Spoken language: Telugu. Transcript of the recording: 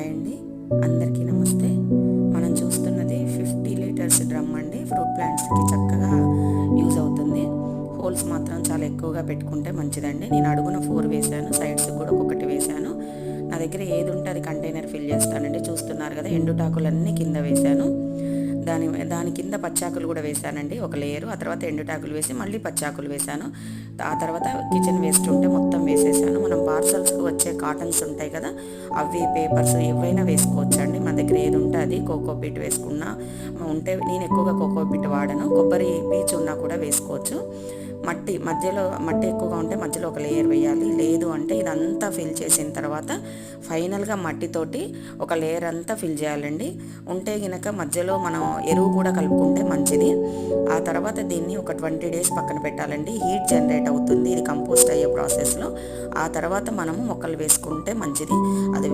హాయ్ అండి, అందరికీ నమస్తే. మనం చూస్తున్నది 50 లీటర్స్ డ్రమ్ అండి. ఫ్రూట్ ప్లాంట్స్కి చక్కగా యూజ్ అవుతుంది. హోల్స్ మాత్రం చాలా ఎక్కువగా పెట్టుకుంటే మంచిదండి. నేను అడుగున 4 వేసాను, సైడ్స్ కూడా ఒక్కొక్కటి వేసాను. నా దగ్గర ఏది ఉంటే అది కంటైనర్ ఫిల్ చేస్తానండి. చూస్తున్నారు కదా, ఎండుటాకులన్నీ కింద వేసాను. దాని కింద పచ్చాకులు కూడా వేసానండి, ఒక లేయరు. ఆ తర్వాత ఎండుటాకులు వేసి మళ్ళీ పచ్చాకులు వేసాను. ఆ తర్వాత కిచెన్ వేస్ట్ ఉంటే మొత్తం వేసేసాను. మనం పార్సల్స్కి వచ్చే కాటన్స్ ఉంటాయి కదా, అవి పేపర్స్ ఏవైనా వేసుకోవచ్చు అండి. మన దగ్గర ఏది ఉంటే అది. కోకోపీట్ వేసుకున్నా ఉంటే, నేను ఎక్కువగా కోకోపీట్ వాడను. కొబ్బరి పీచు ఉన్నా కూడా వేసుకోవచ్చు. మట్టి ఎక్కువగా ఉంటే మధ్యలో ఒక లేయర్ వేయాలి. లేదు అంటే ఇదంతా ఫిల్ చేసిన తర్వాత ఫైనల్గా మట్టితోటి ఒక లేయర్ అంతా ఫిల్ చేయాలండి. ఉంటే గినక మధ్యలో మనం ఎరువు కూడా కలుపుకుంటే మంచిది. ఆ తర్వాత దీన్ని ఒక 20 డేస్ పక్కన పెట్టాలండి. హీట్ జనరేట్ అవుతుంది ఇది కంపోస్ట్ అయ్యే ప్రాసెస్లో. ఆ తర్వాత మనము మొక్కలు వేసుకుంటే మంచిది. అది